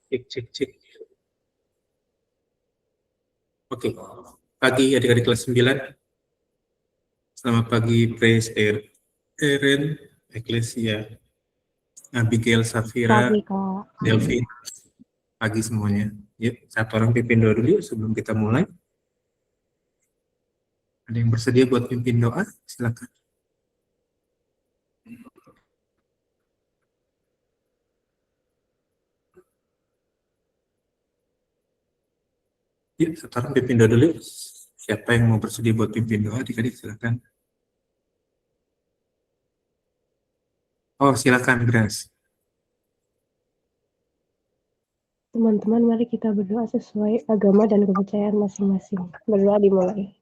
Cek, cek, cek. Oke. Pagi adik-adik kelas 9. Selamat pagi, Praise, Eren, Ecclesia, Abigail, Safira, Pagi, Kak. Delvin. Pagi semuanya. Yuk, satu orang pimpin doa dulu yuk sebelum kita mulai. Ada yang bersedia buat pimpin doa? Silakan. Yuk, satu orang pimpin doa dulu yuk. Siapa yang mau bersedia buat pimpin doa? Adik-adik silakan. Oh, silakan, Grace. Teman-teman, mari kita berdoa sesuai agama dan kepercayaan masing-masing. Berdoa dimulai.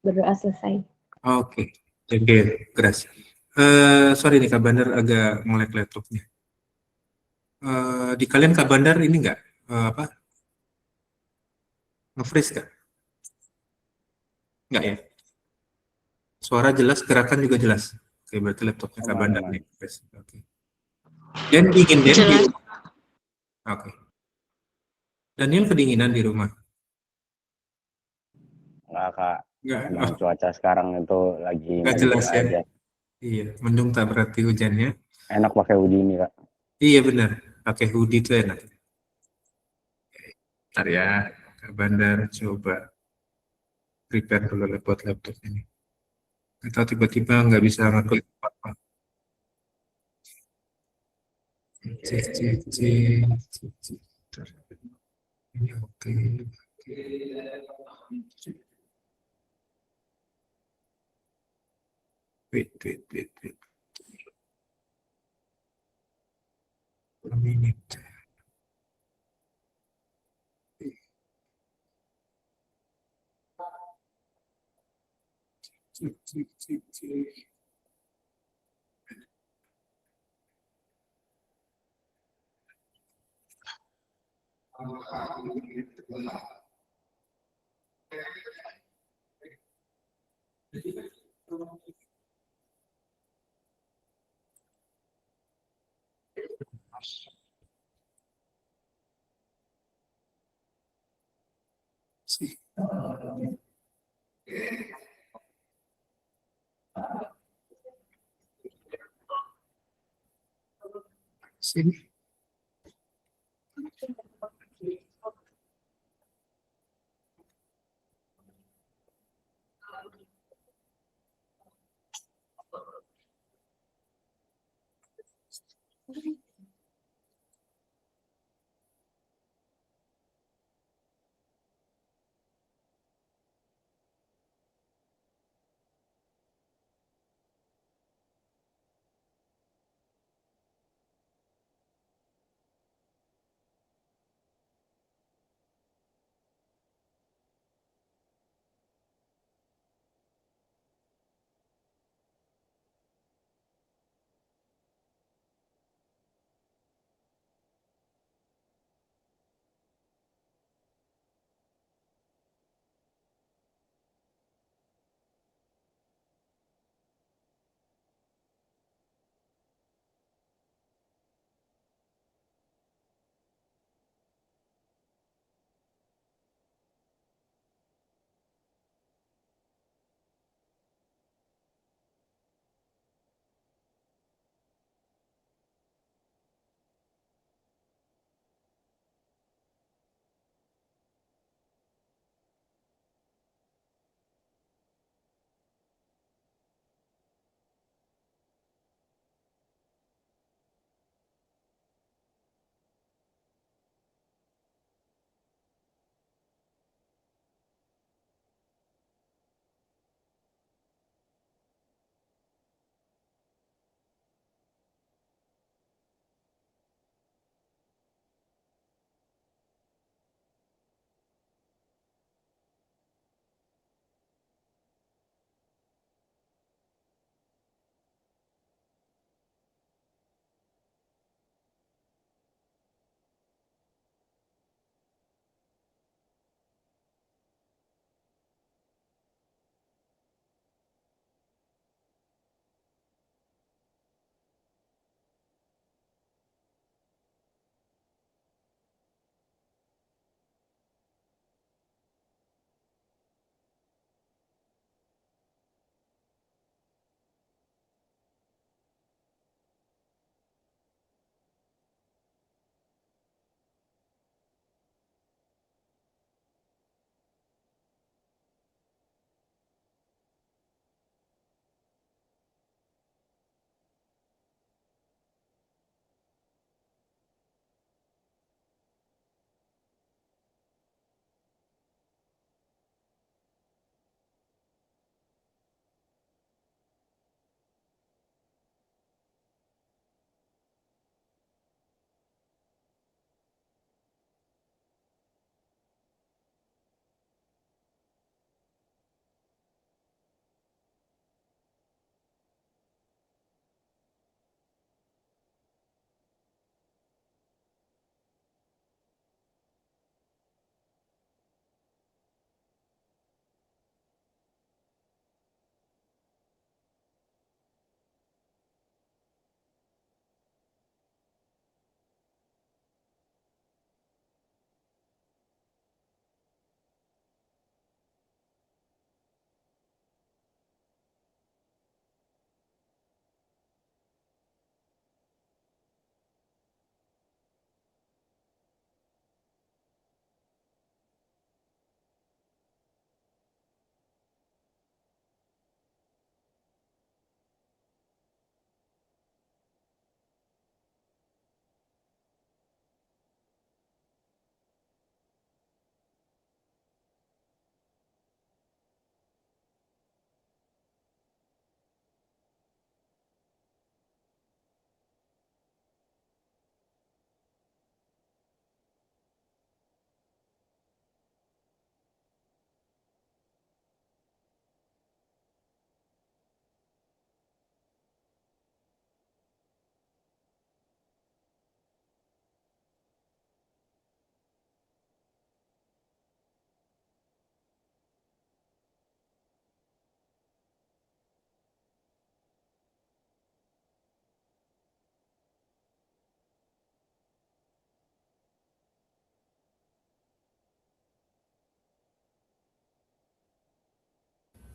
Berdoa selesai. Oke, thank you, Grace. Sorry nih, Kak Bandar agak melek laptopnya. Di kalian Kak Bandar ini nggak? Apa? Nge-freeze nggak? Nggak ya? Suara jelas, gerakan juga jelas. Oke, berarti laptopnya Kak Aman, Bandar aman. nih. Oke. Dan dingin, Dan? Jelas. Oke. Daniel kedinginan di rumah? Enggak, Kak. Nggak, Emang cuaca sekarang itu lagi nggak mendung jelas ya? aja. Iya, mendung tak berarti hujannya. Enak pakai hoodie ini, Kak. Iya benar, pakai hoodie itu enak. Ntar ya, Kak Bandar coba prepare dulu buat laptop ini. Atau tiba-tiba nggak bisa ngeklik apa-apa. Cek, cek, cek, cek, cek. Ntar. Ini oke. Wait, wait, wait, wait. A minute. Cek, cek, cek, cek. Sih. Sini.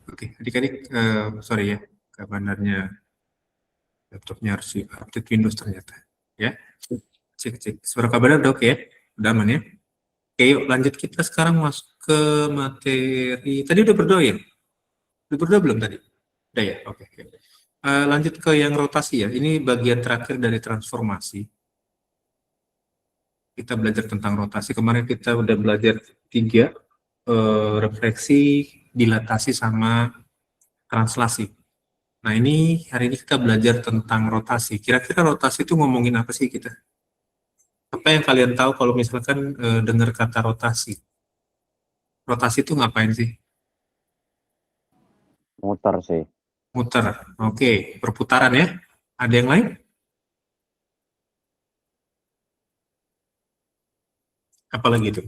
Oke, adik-adik, sorry ya, kabarnya laptopnya harus update Windows ternyata. Ya, cek. Suara kabarnya udah oke ya? Udah aman ya? Oke, yuk lanjut kita sekarang masuk ke materi. Tadi udah berdoa ya? Udah berdoa belum tadi? Udah ya? Oke. Lanjut ke yang rotasi ya. Ini bagian terakhir dari transformasi. Kita belajar tentang rotasi. Kemarin kita udah belajar 3, refleksi, dilatasi, sama translasi. Nah, ini hari ini kita belajar tentang rotasi. Kira-kira rotasi itu ngomongin apa sih kita? Apa yang kalian tahu kalau misalkan dengar kata rotasi? Rotasi itu ngapain sih? Muter sih. Muter. Oke, perputaran ya. Ada yang lain? Apalagi itu?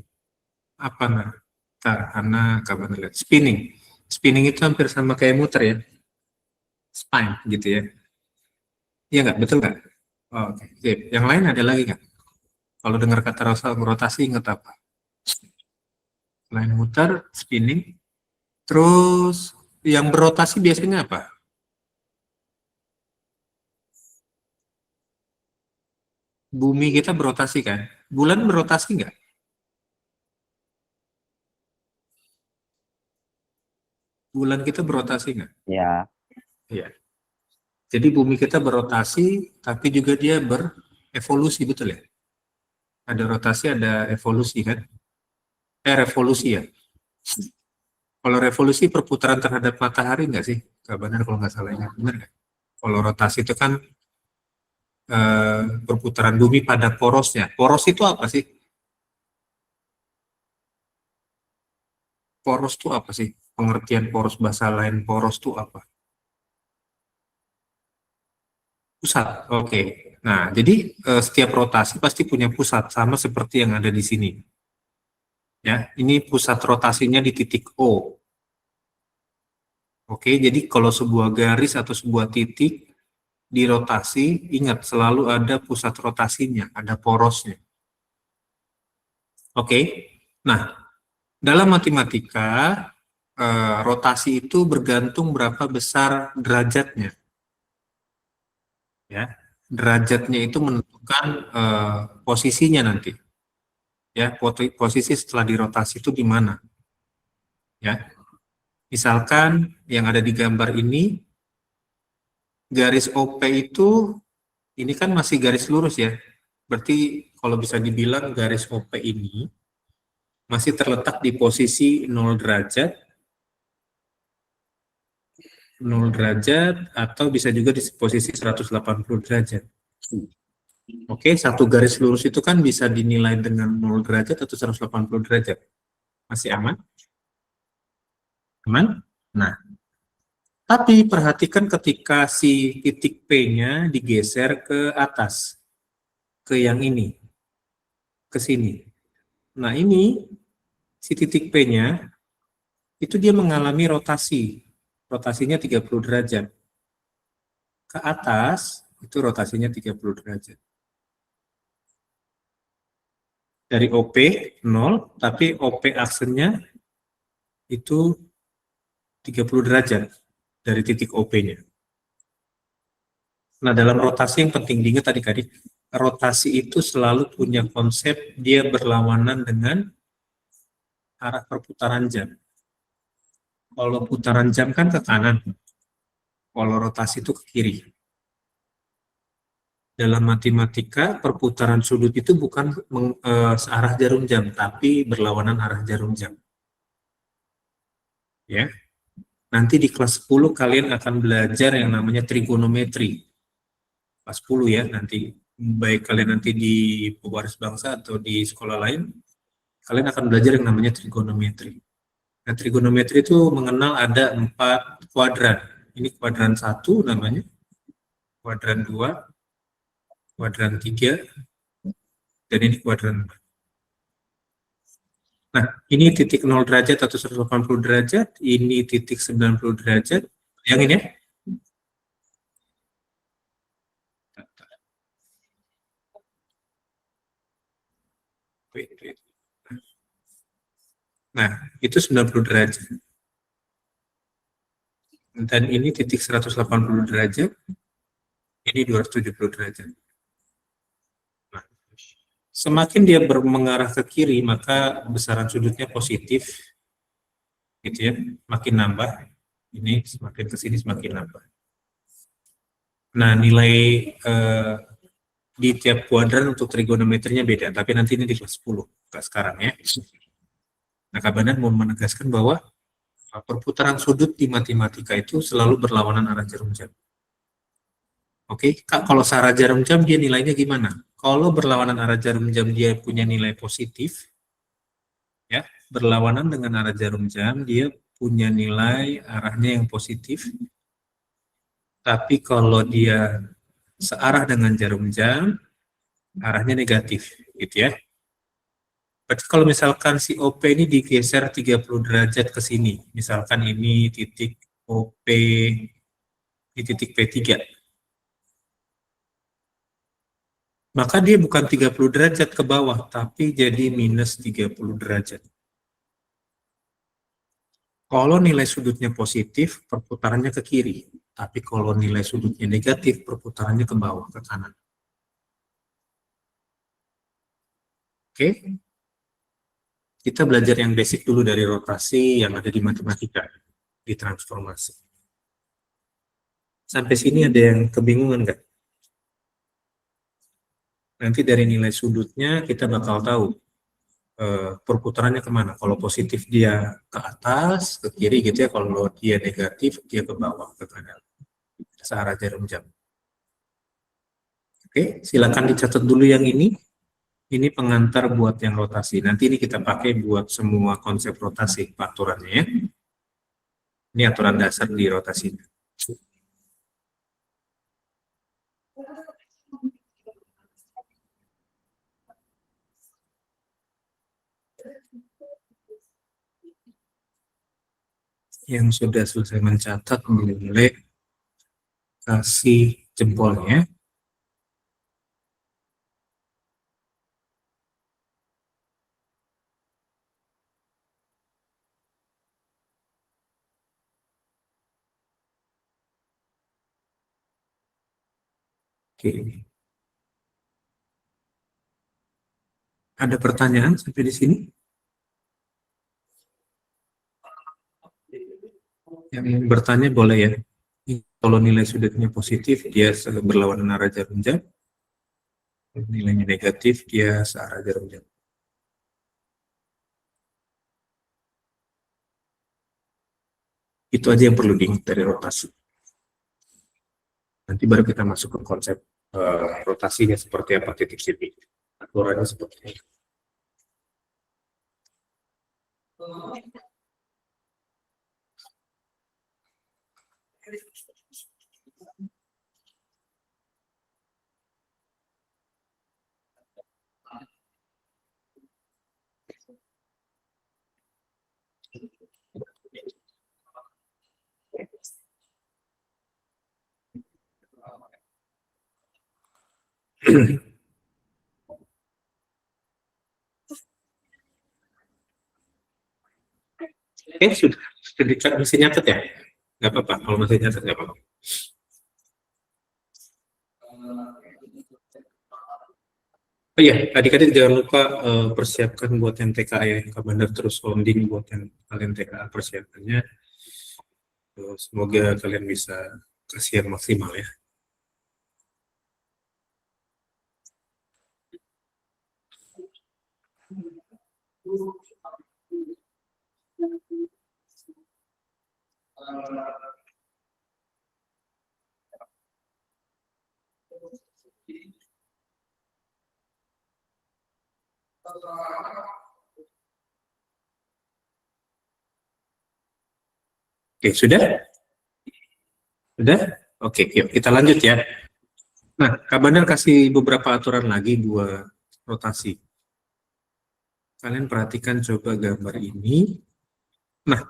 Apa nah? Karena kapan lihat spinning. Spinning itu hampir sama kayak muter ya. Spine gitu ya. Iya nggak? Betul nggak? Oh, oke. Sip. Yang lain ada lagi nggak? Kalau dengar kata rotasi ingat apa? Selain muter, spinning. Terus yang berotasi biasanya apa? Bumi kita berotasi kan? Bulan berotasi nggak? Bulan kita berotasi nggak? Ya, Iya. Jadi bumi kita berotasi, tapi juga dia berevolusi, betul ya? Ada rotasi, ada evolusi kan? Revolusi ya. Kalau revolusi perputaran terhadap matahari nggak sih? Nggak benar kalau nggak salah ingat, benar nggak? Kalau rotasi itu kan perputaran bumi pada porosnya. Poros itu apa sih? Poros itu apa sih? Pengertian poros, bahasa lain poros itu apa? Pusat. Oke. Nah, jadi setiap rotasi pasti punya pusat, sama seperti yang ada di sini. Ya, ini pusat rotasinya di titik O. Oke, jadi kalau sebuah garis atau sebuah titik dirotasi, ingat selalu ada pusat rotasinya, ada porosnya. Oke. Nah, dalam matematika rotasi itu bergantung berapa besar derajatnya, ya. Derajatnya itu menentukan posisinya nanti, ya. Posisi setelah dirotasi itu di mana, ya. Misalkan yang ada di gambar ini, garis OP itu, ini kan masih garis lurus ya. Berarti kalau bisa dibilang garis OP ini masih terletak di posisi 0 derajat, 0 derajat, atau bisa juga di posisi 180 derajat. Oke, satu garis lurus itu kan bisa dinilai dengan 0 derajat atau 180 derajat. Masih aman? Aman? Nah, tapi perhatikan ketika si titik P-nya digeser ke atas, ke yang ini, ke sini. Nah, ini si titik P-nya itu dia mengalami rotasi. Rotasinya 30 derajat. Ke atas itu rotasinya 30 derajat. Dari OP 0, tapi OP aksennya itu 30 derajat dari titik OP-nya. Nah, dalam rotasi yang penting diingat adik-adik, rotasi itu selalu punya konsep dia berlawanan dengan arah perputaran jam. Kalau putaran jam kan ke kanan, kalau rotasi itu ke kiri. Dalam matematika, perputaran sudut itu bukan searah jarum jam, tapi berlawanan arah jarum jam. Ya, nanti di kelas 10 kalian akan belajar yang namanya trigonometri. Kelas 10 ya, nanti baik kalian nanti di pewaris bangsa atau di sekolah lain, kalian akan belajar yang namanya trigonometri. Nah, trigonometri itu mengenal ada 4 kuadran. Ini kuadran 1 namanya, kuadran 2, kuadran 3, dan ini kuadran 4. Nah, ini titik 0 derajat atau 180 derajat, ini titik 90 derajat. Bayangin ya. Nah, itu 90 derajat. Dan ini titik 180 derajat, ini 270 derajat. Nah, semakin dia mengarah ke kiri, maka besaran sudutnya positif, gitu ya, makin nambah. Ini semakin ke sini semakin nambah. Nah, nilai di tiap kuadran untuk trigonometrinya beda, tapi nanti ini di kelas 10, nggak sekarang ya. Nah, Kak Banan mau menegaskan bahwa perputaran sudut di matematika itu selalu berlawanan arah jarum jam. Oke, Kak, kalau searah jarum jam dia nilainya gimana? Kalau berlawanan arah jarum jam dia punya nilai positif, ya, berlawanan dengan arah jarum jam dia punya nilai arahnya yang positif. Tapi kalau dia searah dengan jarum jam, arahnya negatif, gitu ya. Berarti kalau misalkan si OP ini digeser 30 derajat ke sini, misalkan ini titik OP di titik P3, maka dia bukan 30 derajat ke bawah, tapi jadi minus 30 derajat. Kalau nilai sudutnya positif, perputarannya ke kiri. Tapi kalau nilai sudutnya negatif, perputarannya ke bawah, ke kanan. Oke? Kita belajar yang basic dulu dari rotasi yang ada di matematika, di transformasi. Sampai sini ada yang kebingungan nggak? Nanti dari nilai sudutnya kita bakal tahu perputarannya kemana. Kalau positif dia ke atas, ke kiri gitu ya. Kalau dia negatif, dia ke bawah, ke kanan. Searah jarum jam. Oke, silakan dicatat dulu yang ini. Ini pengantar buat yang rotasi. Nanti ini kita pakai buat semua konsep rotasi, aturannya ya. Ini aturan dasar di rotasi. Yang sudah selesai mencatat boleh kasih jempolnya. Oke. Ada pertanyaan sampai di sini? Yang bertanya boleh ya. Kalau nilai sudutnya positif, dia berlawanan arah jarum jam. Nilainya negatif, dia searah jarum jam. Itu aja yang perlu diingat dari rotasi. Nanti baru kita masuk ke konsep rotasinya seperti apa, titik sini. Aturannya seperti ini. Sudah masih nyatet ya? Nggak apa-apa, kalau masih nyatet nggak apa-apa. Oh iya, adik-adik jangan lupa persiapkan buat yang TKA ya, Kak Bandar terus sounding buat yang kalian TKA persiapannya. Semoga kalian bisa kasih yang maksimal ya. Oke, sudah? Sudah? Oke, yuk kita lanjut ya. Nah, Kak Bandar kasih beberapa aturan lagi buat rotasi. Kalian perhatikan coba gambar ini. Nah,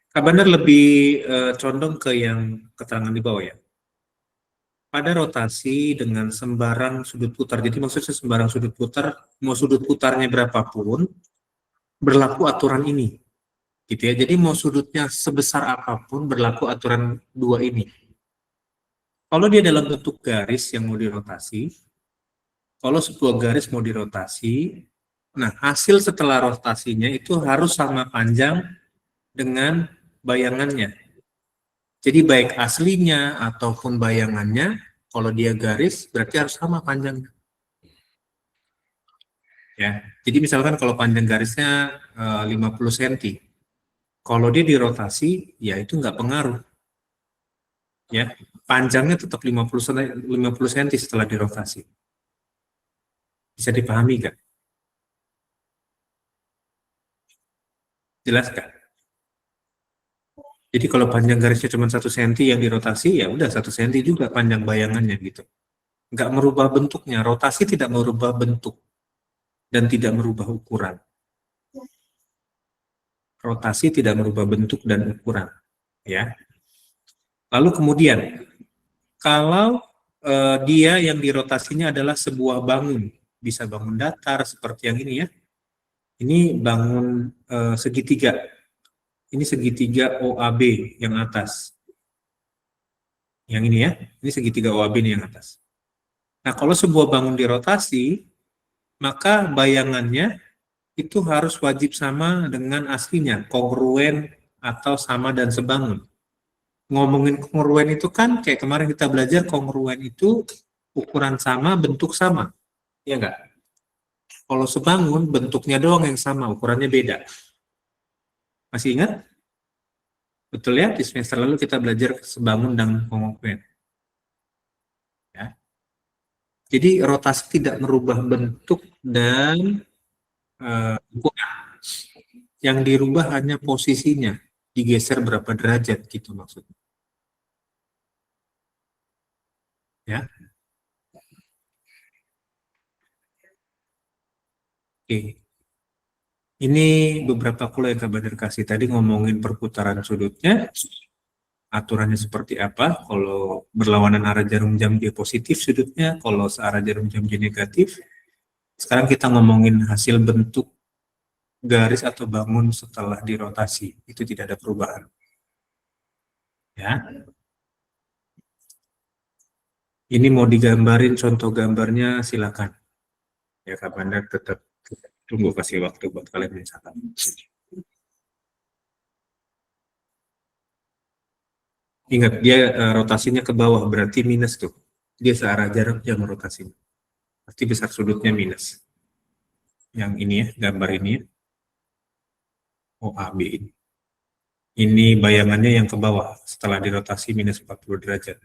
Kak Bandar lebih condong ke yang keterangan di bawah ya. Pada rotasi dengan sembarang sudut putar, jadi maksudnya sembarang sudut putar, mau sudut putarnya berapapun, berlaku aturan ini. Gitu ya. Jadi mau sudutnya sebesar apapun berlaku aturan dua ini. Kalau dia dalam bentuk garis yang mau dirotasi, kalau sebuah garis mau dirotasi, nah hasil setelah rotasinya itu harus sama panjang dengan bayangannya. Jadi baik aslinya ataupun bayangannya, kalau dia garis berarti harus sama panjangnya. Ya, jadi misalkan kalau panjang garisnya 50 cm, kalau dia dirotasi, ya itu nggak pengaruh. Ya, panjangnya tetap 50 cm setelah dirotasi. Bisa dipahami nggak? Jelas nggak? Jadi kalau panjang garisnya cuma 1 cm yang dirotasi, ya udah 1 cm juga panjang bayangannya gitu. Nggak merubah bentuknya, rotasi tidak merubah bentuk dan tidak merubah ukuran. Rotasi tidak merubah bentuk dan ukuran, ya. Lalu kemudian, kalau dia yang dirotasinya adalah sebuah bangun, bisa bangun datar seperti yang ini ya. Ini bangun segitiga. Ini segitiga OAB yang atas. Yang ini ya, ini segitiga OAB ini yang atas. Nah, kalau sebuah bangun dirotasi, maka bayangannya itu harus wajib sama dengan aslinya, kongruen atau sama dan sebangun. Ngomongin kongruen itu kan kayak kemarin kita belajar kongruen itu ukuran sama, bentuk sama. Ya enggak? Kalau sebangun bentuknya doang yang sama, ukurannya beda. Masih ingat? Betul ya, di semester lalu kita belajar sebangun dan kongruen. Ya. Jadi rotasi tidak merubah bentuk dan ukuran. Yang dirubah hanya posisinya, digeser berapa derajat gitu maksudnya. Ya. Oke. Ini beberapa pula yang Kak Badar kasih tadi ngomongin perputaran sudutnya, aturannya seperti apa. Kalau berlawanan arah jarum jam dia positif sudutnya, kalau searah jarum jam dia negatif. Sekarang kita ngomongin hasil bentuk garis atau bangun setelah dirotasi. Itu tidak ada perubahan. Ya. Ini mau digambarin contoh gambarnya silakan. Ya Kak Bandar tetap tunggu kasih waktu buat kalian mencatat. Ingat dia rotasinya ke bawah berarti minus tuh. Dia searah jarum jam rotasinya. Pasti besar sudutnya minus. Yang ini ya, gambar ini ya. OAB ini. Ini bayangannya yang ke bawah setelah dirotasi minus 40 derajat.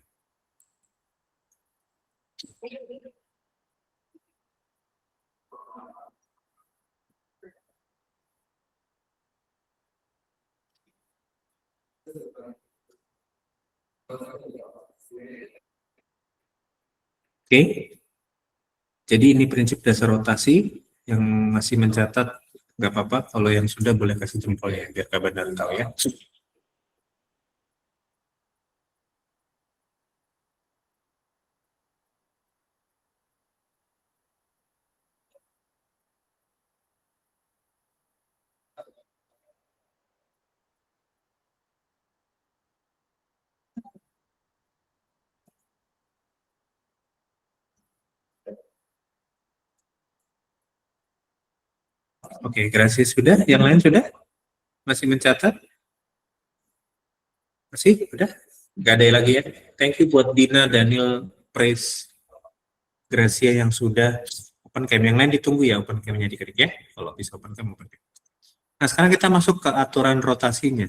Oke. Jadi ini prinsip dasar rotasi. Yang masih mencatat nggak apa-apa. Kalau yang sudah boleh kasih jempol ya biar Kak Bandar tahu ya. Oke, gracias sudah. Yang lain sudah? Masih mencatat? Masih? Udah? Nggak ada lagi ya? Thank you buat Dina, Daniel, Praise, Gracia yang sudah open cam. Yang lain ditunggu ya open cam-nya dikit ya. Kalau bisa open cam, open cam. Nah, sekarang kita masuk ke aturan rotasinya.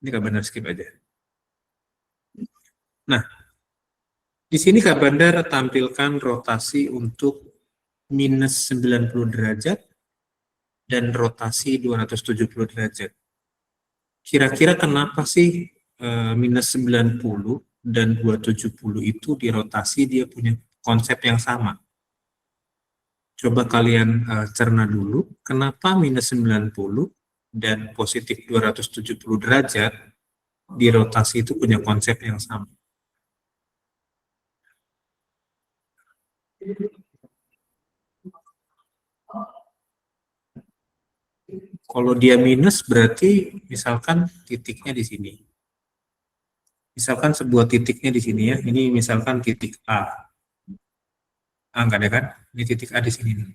Ini Kak Bandar skip aja. Nah, di sini Kak Bandar tampilkan rotasi untuk minus 90 derajat dan rotasi 270 derajat. Kira-kira kenapa sih minus 90 dan 270 itu dirotasi dia punya konsep yang sama? Coba kalian cerna dulu, kenapa minus 90 dan positif 270 derajat dirotasi itu punya konsep yang sama? Kalau dia minus berarti misalkan titiknya di sini. Misalkan sebuah titiknya di sini ya. Ini misalkan titik A. Enggak ada kan? Ini titik A di sini nih.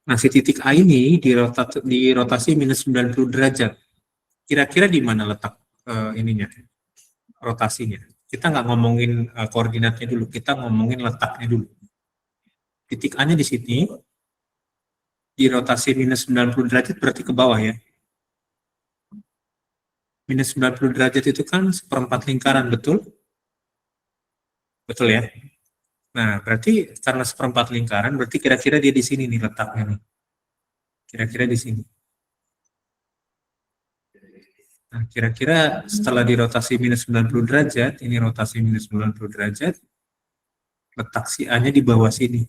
Nah, si titik A ini dirotasi minus 90 derajat. Kira-kira di mana letak ininya? Rotasinya. Kita nggak ngomongin koordinatnya dulu, kita ngomongin letaknya dulu. Titik A-nya di sini, dirotasi minus 90 derajat berarti ke bawah ya. Minus 90 derajat itu kan seperempat lingkaran, betul? Betul ya? Nah, berarti karena seperempat lingkaran, berarti kira-kira dia di sini nih letaknya nih. Kira-kira di sini. Nah, kira-kira setelah dirotasi minus 90 derajat, ini rotasi minus 90 derajat, letak si A-nya di bawah sini.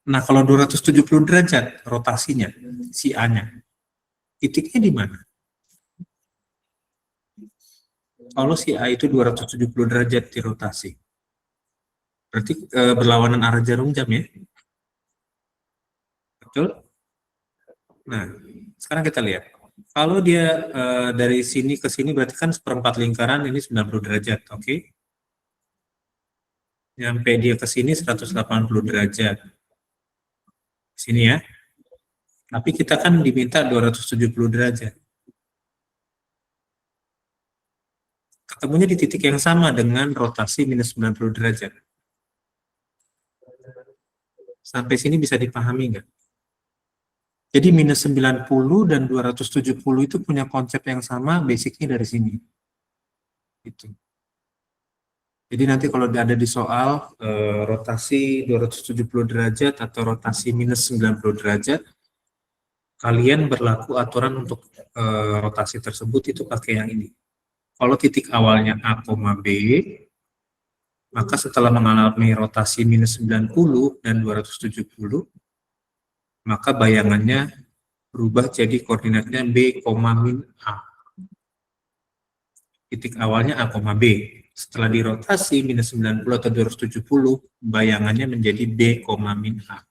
Nah, kalau 270 derajat rotasinya, si A-nya, titiknya di mana? Kalau si A itu 270 derajat dirotasi, berarti berlawanan arah jarum jam ya? Betul? Nah, sekarang kita lihat. Kalau dia dari sini ke sini berarti kan seperempat lingkaran ini 90 derajat, oke? Nyampe dia ke sini 180 derajat. Sini ya. Tapi kita kan diminta 270 derajat. Ketemunya di titik yang sama dengan rotasi minus 90 derajat. Sampai sini bisa dipahami nggak? Jadi minus 90 dan 270 itu punya konsep yang sama, basicnya dari sini. Gitu. Jadi nanti kalau ada di soal rotasi 270 derajat atau rotasi minus 90 derajat, kalian berlaku aturan untuk rotasi tersebut itu pakai yang ini. Kalau titik awalnya A, B, maka setelah mengalami rotasi minus 90 dan 270, maka bayangannya berubah jadi koordinatnya B, min A. Titik awalnya A, B. Setelah dirotasi minus 90 atau 270, bayangannya menjadi B, min A.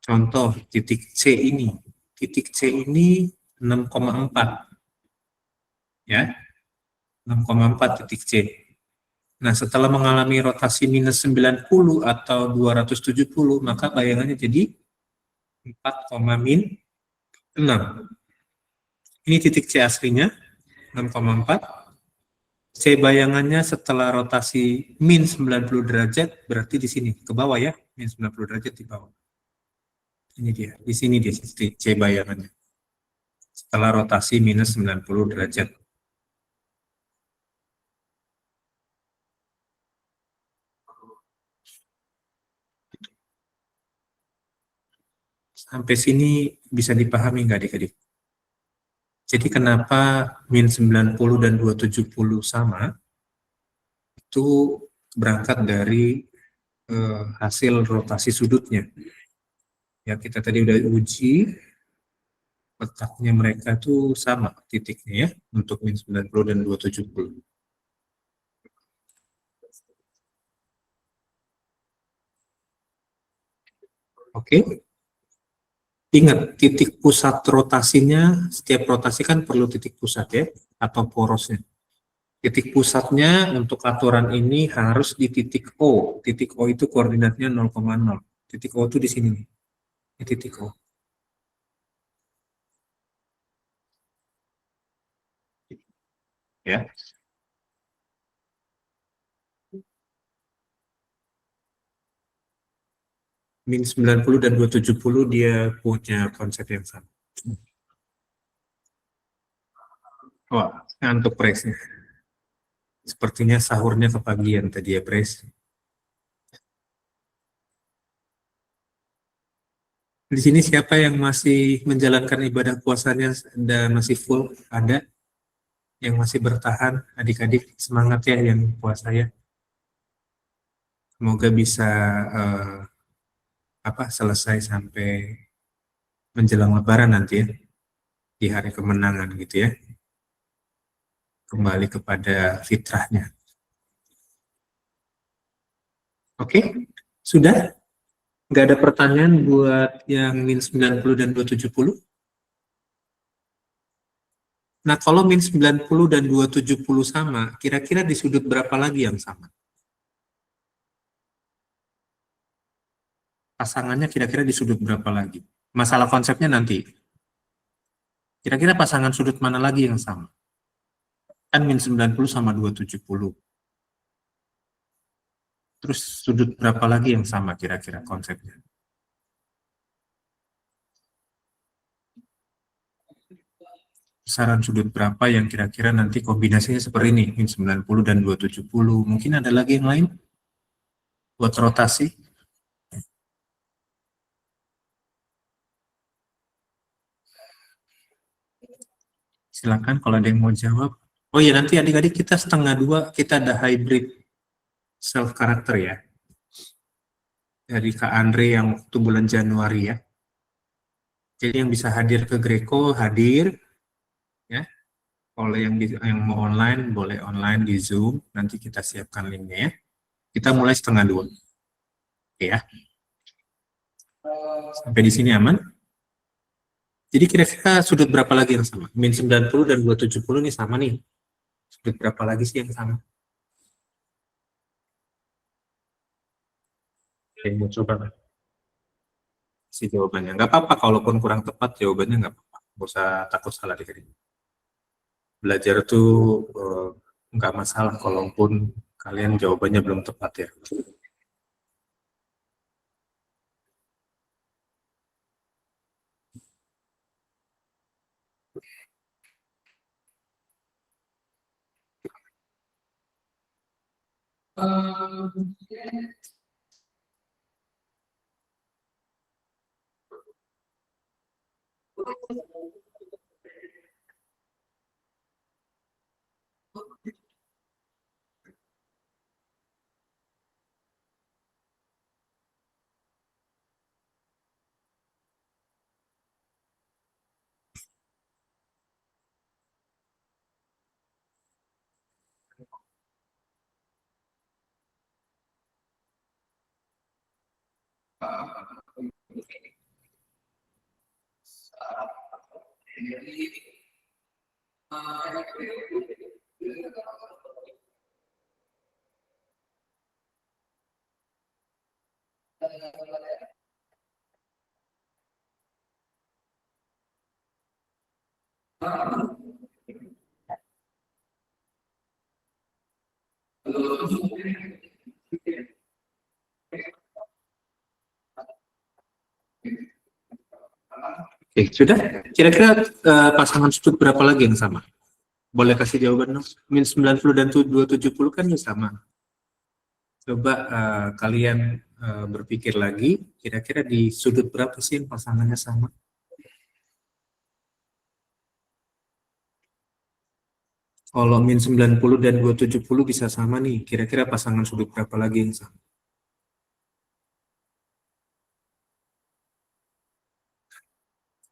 Contoh titik C ini. Titik C ini 6,4. Ya, 6,4 titik C. Nah, setelah mengalami rotasi minus 90 atau 270, maka bayangannya jadi 4, min 6. Ini titik C aslinya, 6,4. C bayangannya setelah rotasi min 90 derajat, berarti di sini, ke bawah ya, min 90 derajat di bawah. Ini dia, di sini dia titik C bayangannya. Setelah rotasi minus 90 derajat. Sampai sini bisa dipahami nggak adik-adik? Jadi kenapa min 90 dan 270 sama? Itu berangkat dari hasil rotasi sudutnya. Ya, kita tadi udah uji, letaknya mereka tuh sama titiknya ya, untuk min 90 dan 270. Oke. Ingat, titik pusat rotasinya, setiap rotasi kan perlu titik pusat ya, atau porosnya. Titik pusatnya untuk aturan ini harus di titik O. Titik O itu koordinatnya 0,0. Titik O itu di sini nih. Ini titik O. Ya. Min 90 dan 270 dia punya konsep yang sama. Wah, ngantuk presnya. Sepertinya sahurnya kepagian tadi ya, pres. Di sini siapa yang masih menjalankan ibadah puasanya dan masih full? Ada yang masih bertahan? Adik-adik semangat ya yang puasa ya. Semoga bisa selesai sampai menjelang Lebaran nanti ya, di hari kemenangan gitu ya. kembali kepada fitrahnya. Oke, sudah? Nggak ada pertanyaan buat yang min 90 dan 270? Nah, kalau min 90 dan 270 sama, kira-kira di sudut berapa lagi yang sama? Pasangannya kira-kira di sudut berapa lagi? Masalah konsepnya nanti. Kira-kira pasangan sudut mana lagi yang sama? Kan min 90 sama 270. Terus sudut berapa lagi yang sama kira-kira konsepnya? Besaran sudut berapa yang kira-kira nanti kombinasinya seperti ini, min 90 dan 270. Mungkin ada lagi yang lain buat rotasi? Silakan kalau ada yang mau jawab. Oh iya, nanti adik-adik kita 1/2 kita ada hybrid self karakter ya. Dari Kak Andre yang waktu bulan Januari ya. Jadi yang bisa hadir ke Greco hadir ya. Kalau yang mau online boleh online di Zoom, nanti kita siapkan linknya ya. Kita mulai 1/2. Oke ya. Sampai di sini aman? Jadi kira-kira sudut berapa lagi yang sama? Min 90 dan 270 ini sama nih. Sudut berapa lagi sih yang sama? Oke, mau coba si jawabannya. Nggak apa-apa, kalaupun kurang tepat jawabannya nggak apa-apa. Nggak usah takut salah dikit. Belajar tuh nggak masalah kalaupun kalian jawabannya belum tepat ya. Oke, sudah? Kira-kira pasangan sudut berapa lagi yang sama? Boleh kasih jawaban dong? Min 90 dan 270 kan sama. Coba kalian berpikir lagi, kira-kira di sudut berapa sih yang pasangannya sama? Kalau min 90 dan 270 bisa sama nih, kira-kira pasangan sudut berapa lagi yang sama?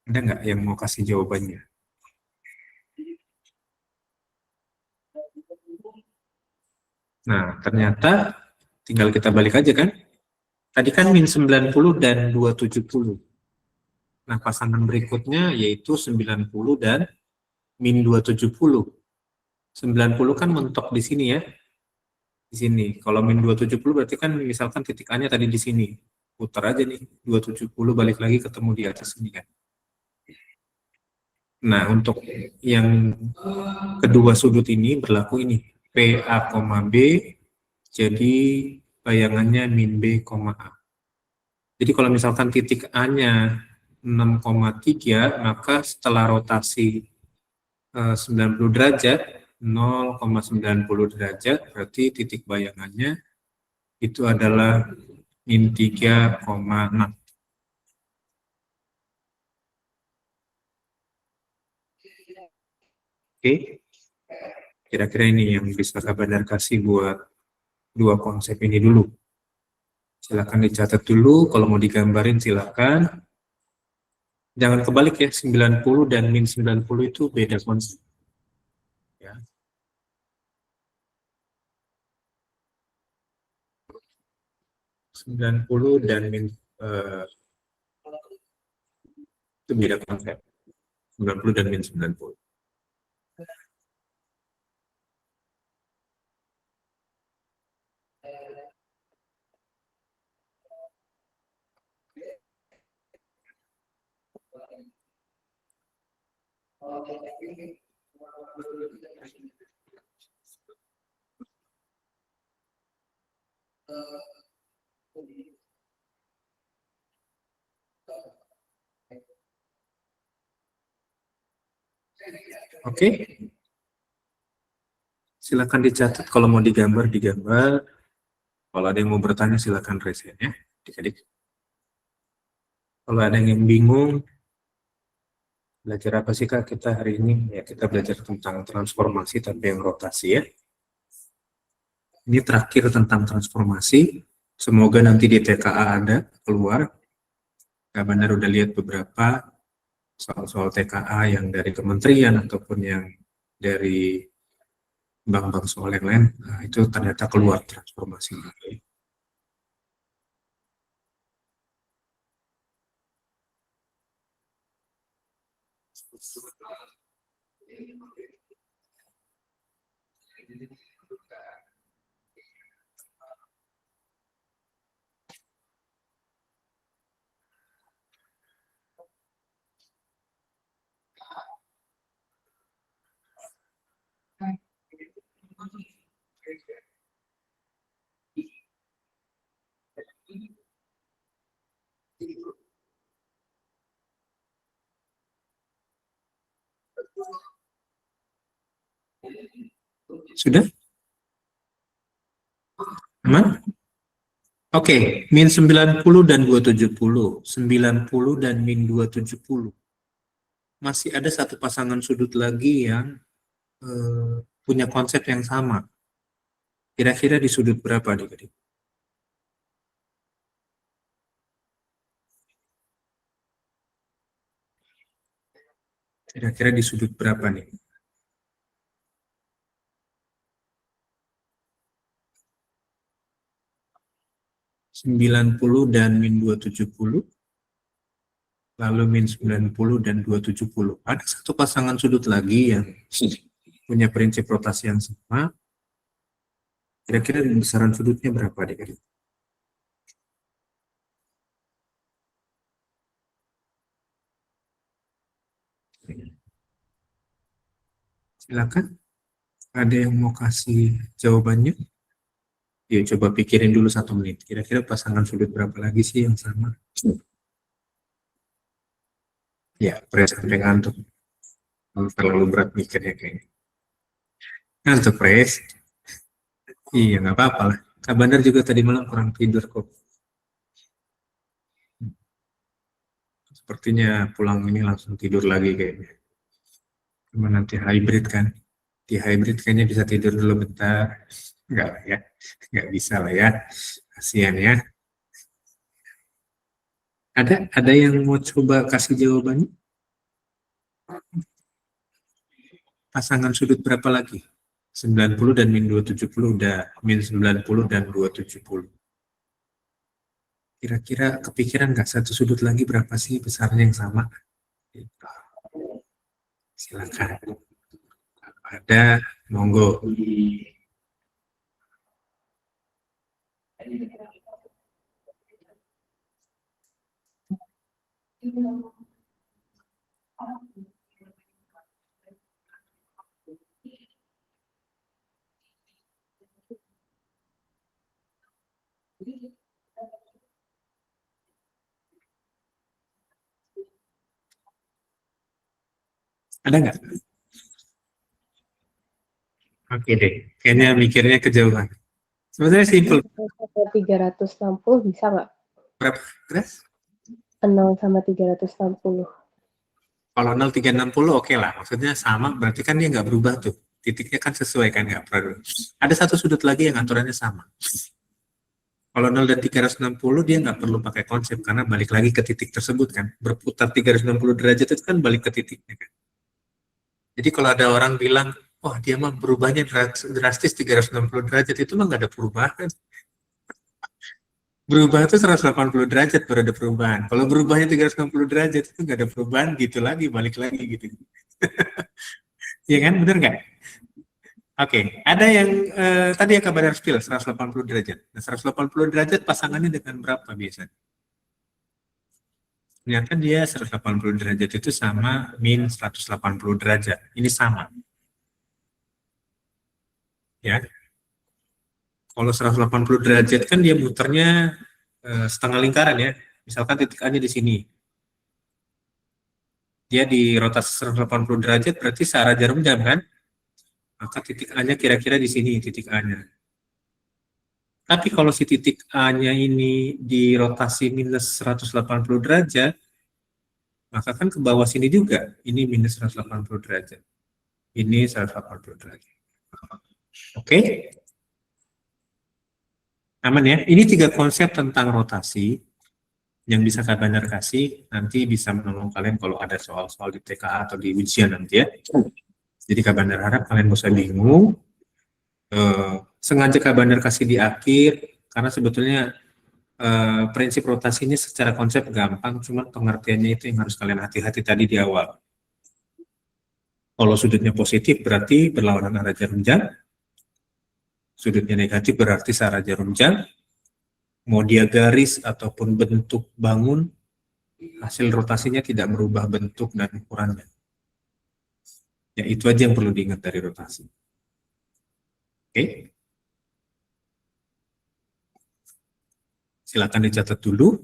Ada nggak yang mau kasih jawabannya? Nah, ternyata tinggal kita balik aja kan? Tadi kan min 90 dan 270. Nah, pasangan berikutnya yaitu 90 dan min 270. 90 kan mentok di sini ya. Di sini. Kalau min 270 berarti kan misalkan titik A-nya tadi di sini. Putar aja nih. 270 balik lagi ketemu di atas sini kan. Nah, untuk yang kedua sudut ini berlaku ini. PA, B, jadi bayangannya min B, A. Jadi kalau misalkan titik A-nya 6,3, maka setelah rotasi 90 derajat, 0,90 derajat, berarti titik bayangannya itu adalah min 3,6. Oke, kira-kira ini yang bisa Kak Bandar kasih buat dua konsep ini dulu. Silakan dicatat dulu, kalau mau digambarin silakan. Jangan kebalik ya, 90 dan min 90 itu beda konsep. Ya. 90 dan itu beda konsep. 90 dan min 90. Oke. Silakan dicatat, kalau mau digambar. Kalau ada yang mau bertanya silakan raise hand ya, adik-adik. Kalau ada yang bingung, belajar apa sih Kak kita hari ini? Ya kita belajar tentang transformasi tapi yang rotasi ya. Ini terakhir tentang transformasi. Semoga nanti di TKA ada keluar. Kak Bandar udah lihat beberapa soal-soal TKA yang dari kementerian ataupun yang dari bank-bank soal yang lain. Nah, itu ternyata keluar transformasi. Sudah? Aman? Oke, min 90 dan 270. 90 dan min 270. Masih ada satu pasangan sudut lagi yang punya konsep yang sama. Kira-kira di sudut berapa adik-adik? Kira-kira di sudut berapa nih? (90) dan min 270, lalu min 90 dan 270. Ada satu pasangan sudut lagi yang punya prinsip rotasi yang sama. Kira-kira besaran sudutnya berapa adik-adik? Silakan. Ada yang mau kasih jawabannya? Ya, coba pikirin dulu 1 menit. Kira-kira pasangan sudut berapa lagi sih yang sama? Ya, Pres sampai ngantuk. Terlalu berat mikirnya kayaknya. Ngantuk, Pres. Iya, nggak apa-apa lah. Kak Bandar juga tadi malam kurang tidur kok. Sepertinya pulang ini langsung tidur lagi kayaknya. Cuma nanti hybrid kan. Di hybrid kayaknya bisa tidur dulu bentar. Enggak lah ya. Nggak bisa lah ya. Kasihan ya. Ada yang mau coba kasih jawabannya? Pasangan sudut berapa lagi? 90 dan min 270 udah, min 90 dan 270. Kira-kira kepikiran nggak satu sudut lagi berapa sih besarnya yang sama? Silakan. Ada, monggo. Ada nggak? Oke deh, kayaknya mikirnya kejauhan. Sebenarnya simple. 360 bisa nggak? Berapa? Terus? 0 sama 360. Kalau 0, 360 oke lah. Maksudnya sama, berarti kan dia nggak berubah tuh. Titiknya kan sesuai kan, nggak perlu. Ada satu sudut lagi yang aturannya sama. Kalau 0 dan 360 dia nggak perlu pakai konsep karena balik lagi ke titik tersebut kan. Berputar 360 derajat itu kan balik ke titiknya kan. Jadi kalau ada orang bilang, oh dia mah berubahnya drastis 360 derajat, itu mah nggak ada perubahan. Berubah itu 180 derajat baru ada perubahan. Kalau berubahnya 360 derajat itu nggak ada perubahan gitu lagi, balik lagi gitu. Iya kan, bener nggak? Oke, ada yang tadi yang kabar skill 180 derajat. Nah, 180 derajat pasangannya dengan berapa biasanya? Ternyata dia 180 derajat itu sama min 180 derajat. Ini sama. Ya. Kalau 180 derajat kan dia muternya setengah lingkaran ya. Misalkan titik A-nya di sini. Dia di rotasi 180 derajat berarti searah jarum jam kan? Maka titik A-nya kira-kira di sini titik A-nya. Tapi kalau si titik A-nya ini di rotasi minus 180 derajat, maka kan ke bawah sini juga. Ini minus 180 derajat. Ini 180 derajat. Oke? Aman ya? Ini 3 konsep tentang rotasi yang bisa Kak Bandar kasih. Nanti bisa menolong kalian kalau ada soal-soal di TKA atau di ujian nanti ya. Jadi Kak Bandar harap kalian gak usah bingung. Sengaja Kak Bandar kasih di akhir, karena sebetulnya prinsip rotasinya secara konsep gampang, cuma pengertiannya itu yang harus kalian hati-hati tadi di awal. Kalau sudutnya positif berarti berlawanan arah jarum jam, sudutnya negatif berarti searah jarum jam, mau dia garis ataupun bentuk bangun, hasil rotasinya tidak merubah bentuk dan ukurannya. Ya itu aja yang perlu diingat dari rotasi. Oke. Silakan dicatat dulu.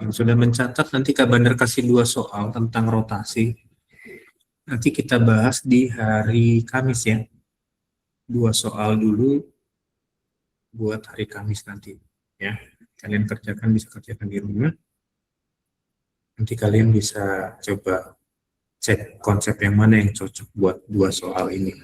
Yang sudah mencatat nanti Kak Bandar kasih 2 soal tentang rotasi. Nanti kita bahas di hari Kamis ya. 2 soal dulu buat hari Kamis nanti ya. Kalian kerjakan, bisa kerjakan di rumah. Nanti kalian bisa coba cek konsep yang mana yang cocok buat 2 soal ini.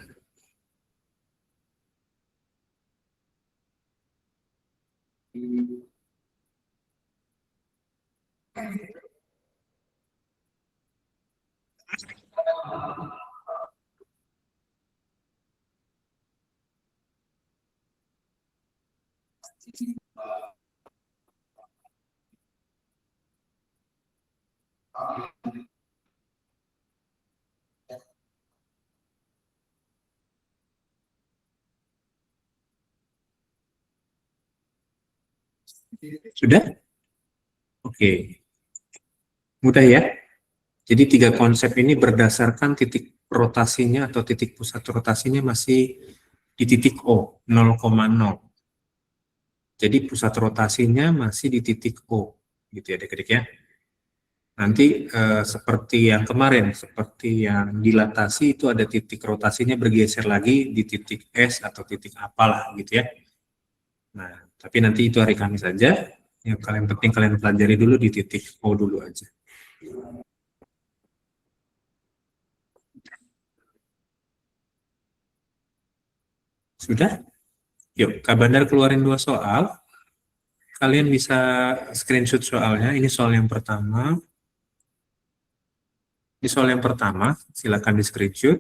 Sudah? Oke. Mudah ya? Jadi 3 konsep ini berdasarkan titik rotasinya atau titik pusat rotasinya masih di titik O, 0,0. Jadi pusat rotasinya masih di titik O, gitu ya adik-adik ya. Nanti seperti yang kemarin, seperti yang dilatasi itu ada titik rotasinya bergeser lagi di titik S atau titik apalah gitu ya. Nah, tapi nanti itu hari Kamis saja. Yang kalian penting kalian pelajari dulu di titik O dulu aja. Sudah? Yuk, Kak Bandar keluarin 2 soal. Kalian bisa screenshot soalnya. Ini soal yang pertama. Di soal yang pertama, silakan di screenshot.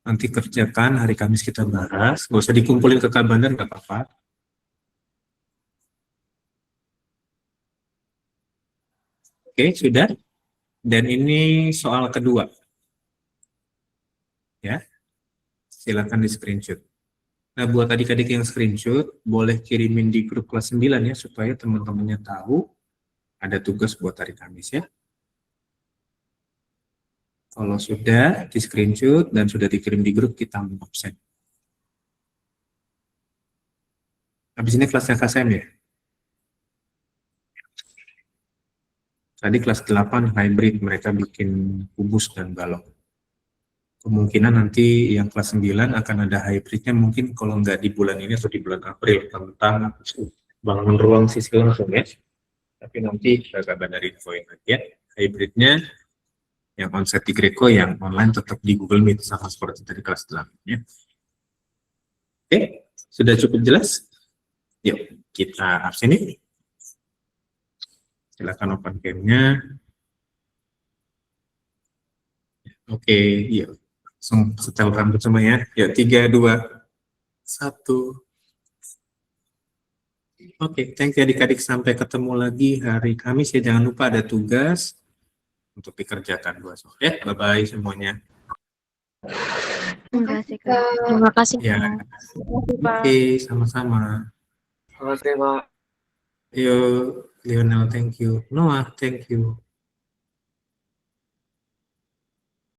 Nanti kerjakan, hari Kamis kita bahas. Gak usah dikumpulin ke Kak Bandar, nggak apa-apa. Oke, sudah. Dan ini soal kedua. Ya, silakan di screenshot. Nah, buat adik-adik yang screenshot, boleh kirimin di grup kelas 9 ya, supaya teman-temannya tahu ada tugas buat hari Kamis ya. Kalau sudah di screenshot dan sudah dikirim di grup, kita absen. Habis ini kelasnya KSM ya. Tadi kelas 8 hybrid, mereka bikin kubus dan balok. Kemungkinan nanti yang kelas 9 akan ada hybridnya, mungkin kalau nggak di bulan ini atau di bulan April, tentang bangun ruang sisi langsung ya. Tapi nanti kita kabarin infoin lagi ya. Hybridnya Yang onsite di Greco, yang online tetap di Google Meet, sama seperti tadi kelas 8 ya. Oke, sudah cukup jelas? Yuk, kita absen ini. Silakan open cam-nya. Oke, yuk. Langsung setel rambut semua ya. Yuk, 3, 2, 1. Oke, thank you adik-adik. Sampai ketemu lagi hari Kamis ya. Jangan lupa ada tugas untuk dikerjakan 2 sore. Ya, bye-bye semuanya. Terima kasih, Kak. Terima kasih, Ya, Pak. oke, sama-sama. Terima kasih, Pak. Yuk, Lionel, thank you. Noah, thank you.